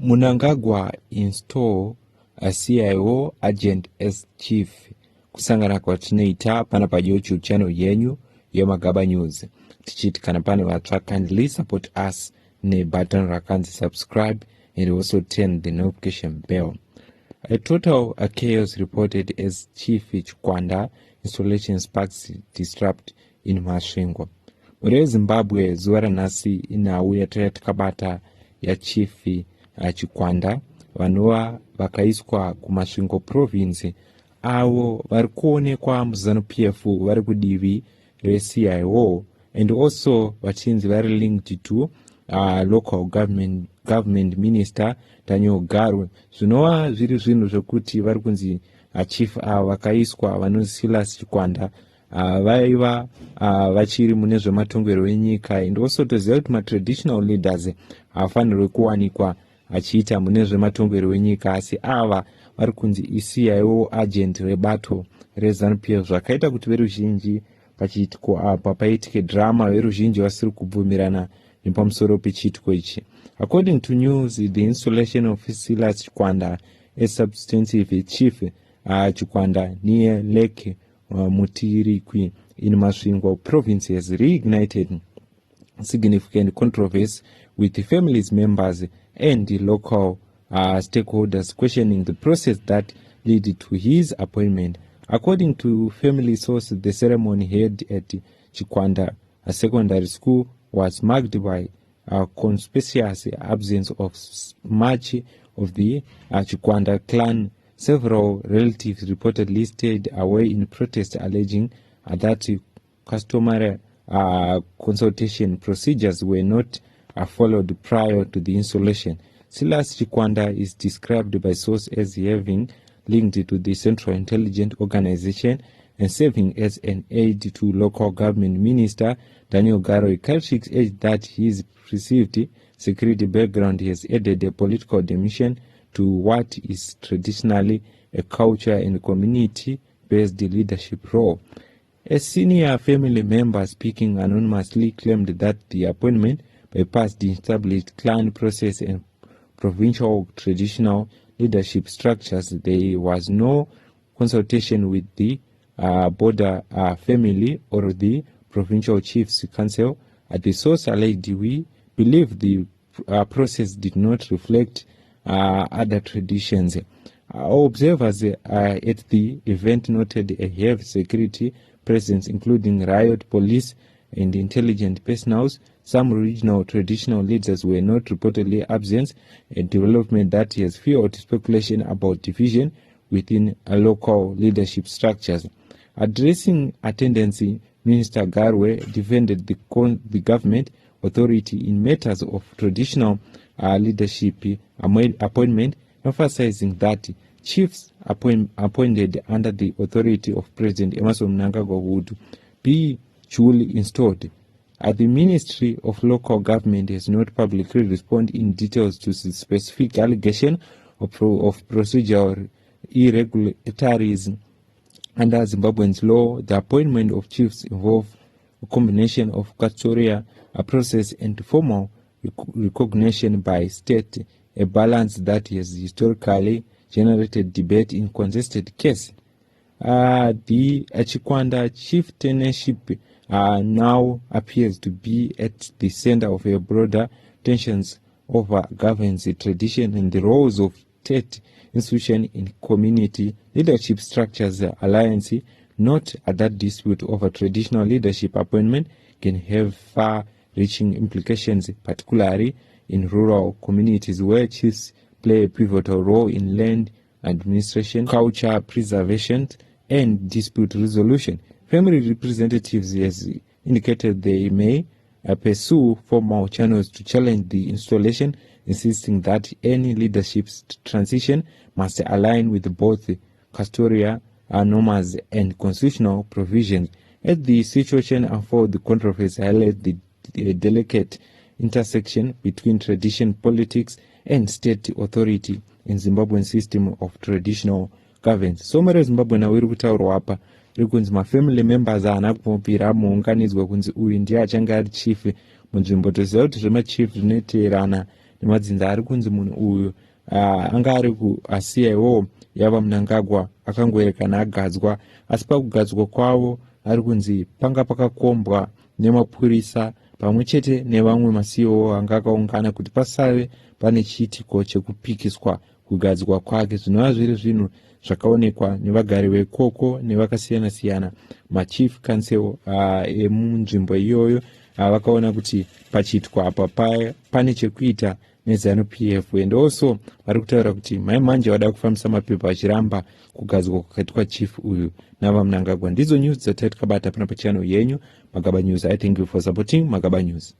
Mnangagwa install a CIO agent as chief. Kusangana kwatinoita pana pa YouTube channel yenyu yeMagaba News. Tichiti kana pane vatsva, kindly support us ne button rakanzi subscribe and also turn the notification bell. A total chaos reported as Chief Chikwanda installation sparks disrupt in Masvingo. Muri Zimbabwe zuva ranhasi inhau takabata ya Chief Chikwanda vanova vakaiswa kuMasvingo province avo vari kuonekwa muZANU-PF vari kudivi reCIO and also vachinzi vari linked to local government minister Daniel Garwe. Zvinova zviri zvinhu zvokuti vari kunzi chief vakaiswa vanonzi Silas Chikwanda vaiva vachiri mune zvematongero enyika, and also toziva kuti traditional leaders havafanirwi kuwanikwa achiita mune zvematongero enyika, asi ava vari kunzi CIO agent rebato reZANU-PF. Zvakaita kuti veruzhinji pachiitiko apa paitike drama, veruzhinji vasiri kubvumirana nepamusoro pechiitiko ichi. According to news, the installation of Silas Chikwanda as substantive chief Chikwanda near Lake Mutirikwi in Masvingo province has reignited significant controversy with the family's members and the local stakeholders questioning the process that led to his appointment. According to family sources, the ceremony held at Chikwanda secondary school was marked by a conspicuous absence of much of the Chikwanda clan. Several relatives reportedly stayed away in protest, alleging that customary consultation procedures were not followed prior to the installation. Silas Chikwanda is described by sources as having linked to the Central Intelligence Organization and serving as an aide to local government minister Daniel Garwe. Critics urge that his perceived security background has added a political dimension to what is traditionally a culture and community-based leadership role. A senior family member speaking anonymously claimed that the appointment bypassed the established clan process and provincial traditional leadership structures. There was no consultation with the border family or the provincial chiefs council. At the source alleged, we believe the process did not reflect other traditions. Observers at the event noted a heavy security presence, including riot police and intelligence personnel. Some regional traditional leaders were not reportedly absent, a development that has fueled speculation about division within local leadership structures. Addressing attendance, Minister Garwe defended the government authority in matters of traditional leadership appointment, emphasizing that chiefs appointed under the authority of President Mnangagwa would be duly installed. The Ministry of Local Government has not publicly responded in details to the specific allegation of procedural irregularities. Under Zimbabwean law, the appointment of chiefs involves a combination of custodial process and formal recognition by state, a balance that has historically generated debate in contested cases. The Chikwanda chieftainship now appears to be at the center of a broader tensions over governance tradition and the roles of state institutions in community leadership structures. Alliance note that dispute over traditional leadership appointment can have far-reaching implications, particularly in rural communities where chiefs play a pivotal role in land administration, culture preservation, and dispute resolution. Family representatives has indicated they may pursue formal channels to challenge the installation, insisting that any leadership transition must align with both custodial norms and constitutional provisions. As the situation unfolds, the controversy highlights the delicate intersection between tradition, politics, and state authority in Zimbabwean system of traditional governance. So mara Zimbabwe na iri kutaurwa hapa iri kunzi mafamily members haana kupira muunganidzwa kunzi uyu ndiye achange ari chief munzvimbo. Toziva kuti zvemachief zvinoteerana nemadzinza ari kunzi munhu uyu anga ari CIO yava Mnangagwa akangoerekana agadzwa, asi pakugadzwa kwavo ari kunzi panga pakakombwa nemapurisa pamwe chete nevamwe maCIO anga akaungana kuti pasave pane chiitiko chekupikiswa kugadzwa kwake. Zvinova zviri zvinhu zvakaonekwa nevagari vekoko nevakasiyana siyana. Machief council emunzvimbo iyoyo vakaona kuti pachiitwa apa pane chekuita neZANU-PF, and also vari kutaura kuti mai manje vada kufambisa mapepa achiramba kugadzwa kwakaitwa chief uyu navaMnangagwa. Ndidzo news dzatiri tikabata pana pachannel yenyu Magaba News. I thank you for supporting Magaba News.